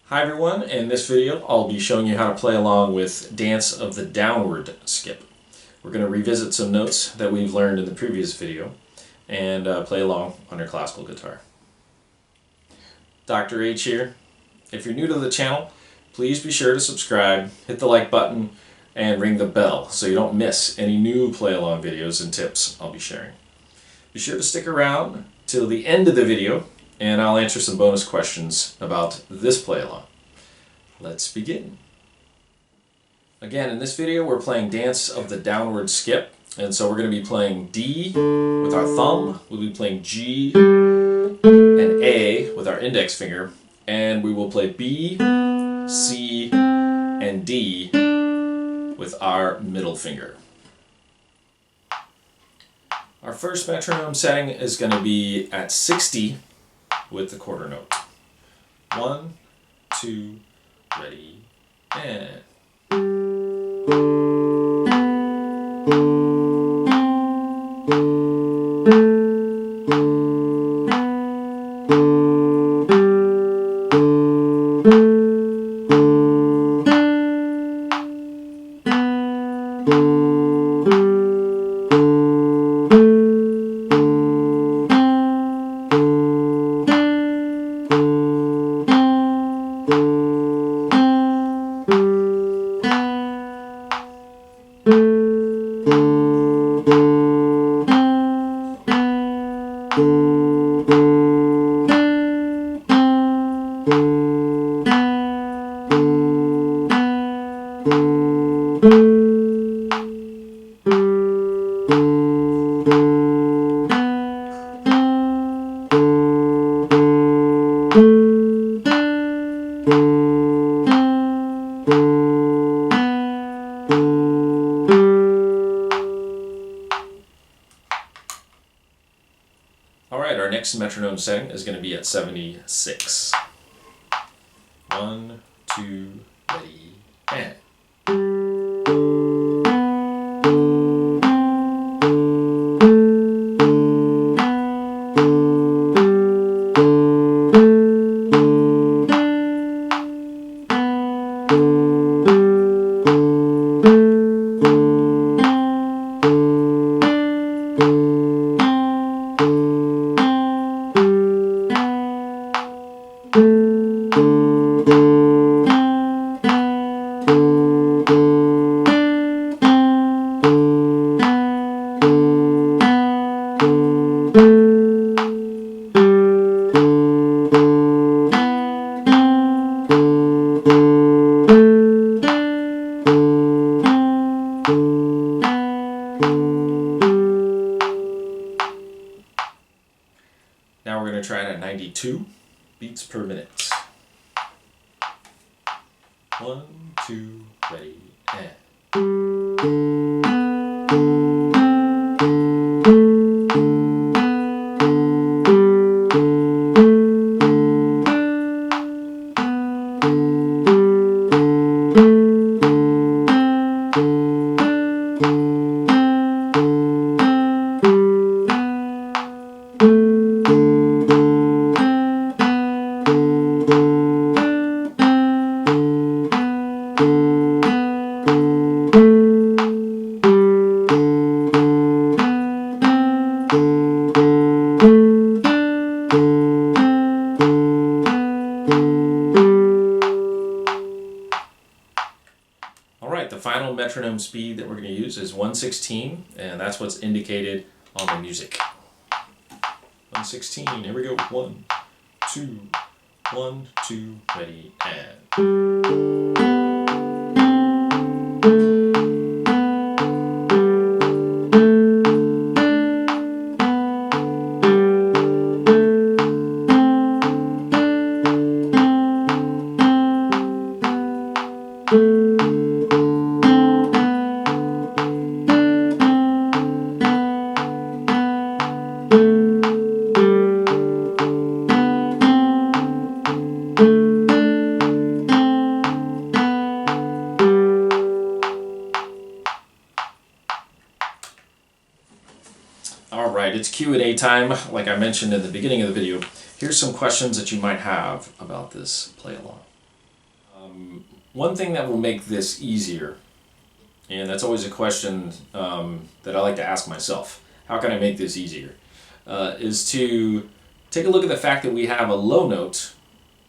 Hi everyone, in this video I'll be showing you how to play along with Dance of the Downward Skip. We're going to revisit some notes that we've learned in the previous video and play along on your classical guitar. Dr. H here. If you're new to the channel, please be sure to subscribe, hit the like button, and ring the bell so you don't miss any new play along videos and tips I'll be sharing. Be sure to stick around till the end of the video and I'll answer some bonus questions about this play along. Let's begin. Again, in this video we're playing Dance of the Downward Skip, and so we're going to be playing D with our thumb, we'll be playing G and A with our index finger, and we will play B, C, and D with our middle finger. Our first metronome setting is going to be at 60 with the quarter note. 1, 2, ready, and... Alright, our next metronome setting is going to be at 76. 1, 2, ready, and... Now we're going to try it at 92 beats per minute. 1, 2, ready, and... Alright, the final metronome speed that we're going to use is 1/16, and that's what's indicated on the music. 1/16, here we go. 1, 2, 1, 2, ready, and... Alright, it's Q&A time. Like I mentioned in the beginning of the video, here's some questions that you might have about this play along. One thing that will make this easier, and that's always a question that I like to ask myself, how can I make this easier, is to take a look at the fact that we have a low note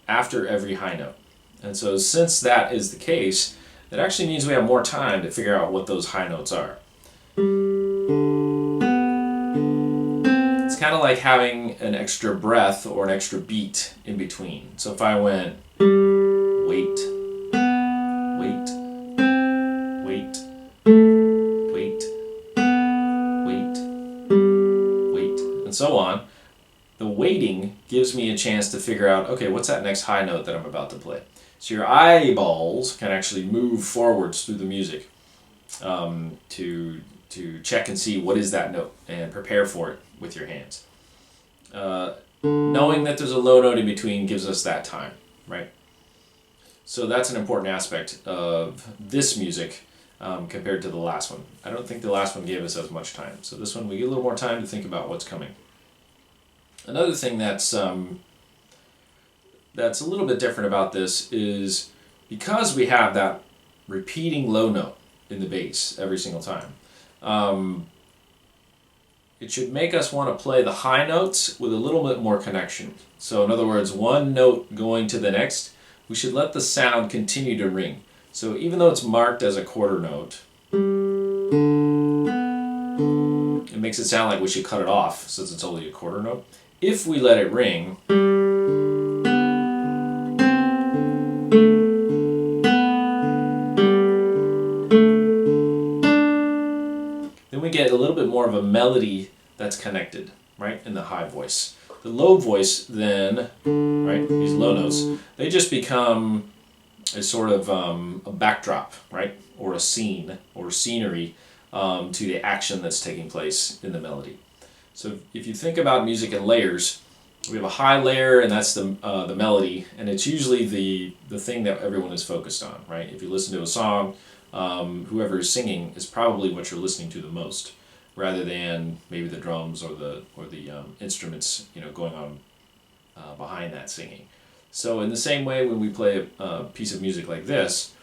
after every high note. And so since that is the case, it actually means we have more time to figure out what those high notes are. It's kind of like having an extra breath or an extra beat in between. So if I went wait, wait, wait, wait, wait, wait, and so on, the waiting gives me a chance to figure out, okay, what's that next high note that I'm about to play? So your eyeballs can actually move forwards through the music to check and see what is that note and prepare for it with your hands. Knowing that there's a low note in between gives us that time, right? So that's an important aspect of this music compared to the last one. I don't think the last one gave us as much time. So this one we get a little more time to think about what's coming. Another thing that's a little bit different about this is because we have that repeating low note in the bass every single time, it should make us want to play the high notes with a little bit more connection. So in other words, one note going to the next, we should let the sound continue to ring. So even though it's marked as a quarter note, it makes it sound like we should cut it off since it's only a quarter note. If we let it ring, then we get a little bit more of a melody that's connected, right, in the high voice. The low voice then, right, these low notes, they just become a sort of a backdrop, right, or a scene or scenery to the action that's taking place in the melody. So if you think about music in layers, we have a high layer, and that's the melody, and it's usually the thing that everyone is focused on, right? If you listen to a song, whoever is singing is probably what you're listening to the most, rather than maybe the drums or the instruments, going on behind that singing. So in the same way, when we play a piece of music like this,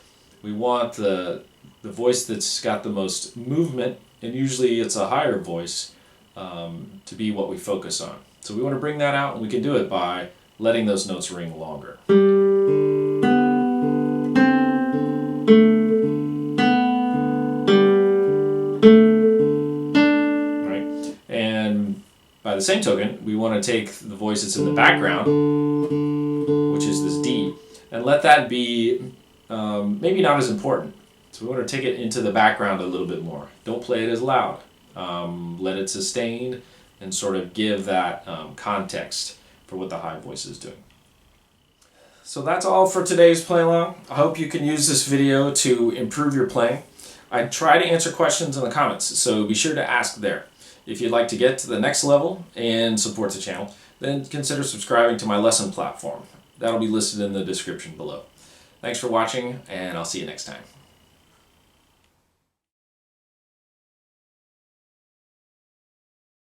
we want the voice that's got the most movement, and usually it's a higher voice, to be what we focus on. So we want to bring that out, and we can do it by letting those notes ring longer. Right? And by the same token, we want to take the voice that's in the background, which is this D, and let that be maybe not as important. So we want to take it into the background a little bit more. Don't play it as loud. Let it sustain and sort of give that context for what the high voice is doing. So that's all for today's play along. I hope you can use this video to improve your playing. I try to answer questions in the comments, so be sure to ask there. If you'd like to get to the next level and support the channel, then consider subscribing to my lesson platform. That'll be listed in the description below. Thanks for watching, and I'll see you next time.